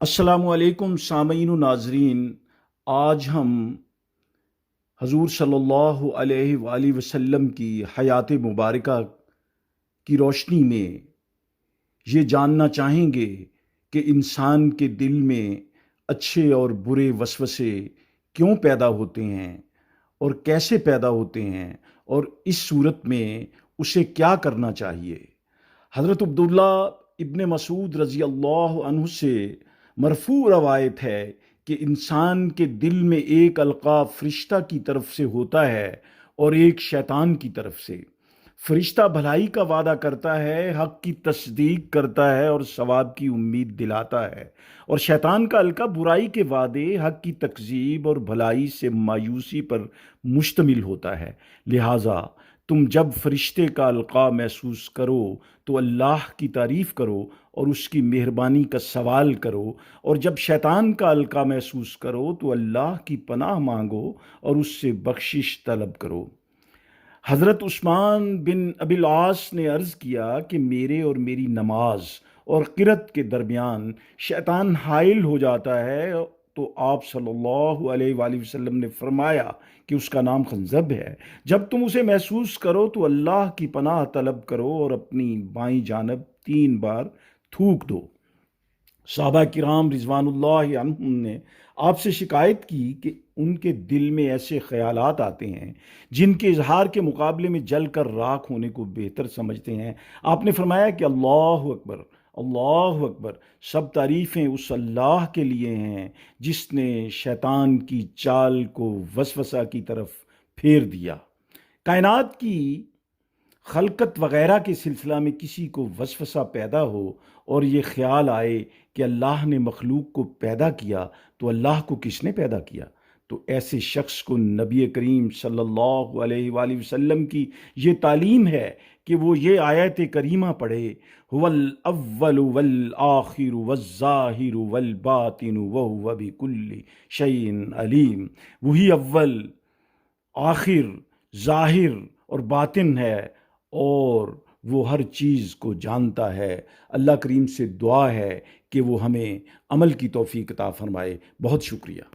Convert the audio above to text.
السلام علیکم سامعین و ناظرین، آج ہم حضور صلی اللہ علیہ وآلہ وسلم کی حیات مبارکہ کی روشنی میں یہ جاننا چاہیں گے کہ انسان کے دل میں اچھے اور برے وسوسے کیوں پیدا ہوتے ہیں اور کیسے پیدا ہوتے ہیں، اور اس صورت میں اسے کیا کرنا چاہیے۔ حضرت عبداللہ ابن مسعود رضی اللہ عنہ سے مرفوع روایت ہے کہ انسان کے دل میں ایک القا فرشتہ کی طرف سے ہوتا ہے اور ایک شیطان کی طرف سے۔ فرشتہ بھلائی کا وعدہ کرتا ہے، حق کی تصدیق کرتا ہے اور ثواب کی امید دلاتا ہے، اور شیطان کا القا برائی کے وعدے، حق کی تکذیب اور بھلائی سے مایوسی پر مشتمل ہوتا ہے۔ لہٰذا تم جب فرشتے کا القا محسوس کرو تو اللہ کی تعریف کرو اور اس کی مہربانی کا سوال کرو، اور جب شیطان کا القا محسوس کرو تو اللہ کی پناہ مانگو اور اس سے بخشش طلب کرو۔ حضرت عثمان بن ابی العاص نے عرض کیا کہ میرے اور میری نماز اور قرأت کے درمیان شیطان حائل ہو جاتا ہے، تو آپ صلی اللہ علیہ وآلہ وسلم نے فرمایا کہ اس کا نام خنزب ہے۔ جب تم اسے محسوس کرو تو اللہ کی پناہ طلب کرو اور اپنی بائیں جانب 3 بار تھوک دو۔ صحابہ کرام رضوان اللہ عنہم نے آپ سے شکایت کی کہ ان کے دل میں ایسے خیالات آتے ہیں جن کے اظہار کے مقابلے میں جل کر راکھ ہونے کو بہتر سمجھتے ہیں۔ آپ نے فرمایا کہ اللہ اکبر، اللہ اکبر، سب تعریفیں اس اللہ کے لیے ہیں جس نے شیطان کی چال کو وسوسہ کی طرف پھیر دیا۔ کائنات کی خلقت وغیرہ کے سلسلہ میں کسی کو وسوسہ پیدا ہو اور یہ خیال آئے کہ اللہ نے مخلوق کو پیدا کیا تو اللہ کو کس نے پیدا کیا، تو ایسے شخص کو نبی کریم صلی اللہ علیہ وآلہ وسلم کی یہ تعلیم ہے کہ وہ یہ آیت کریمہ پڑھے، هو الاول والآخر والظاہر والباطن وهو بكل شیء علیم۔ وہی اول، آخر، ظاہر اور باطن ہے، اور وہ ہر چیز کو جانتا ہے۔ اللہ کریم سے دعا ہے کہ وہ ہمیں عمل کی توفیق عطا فرمائے۔ بہت شکریہ۔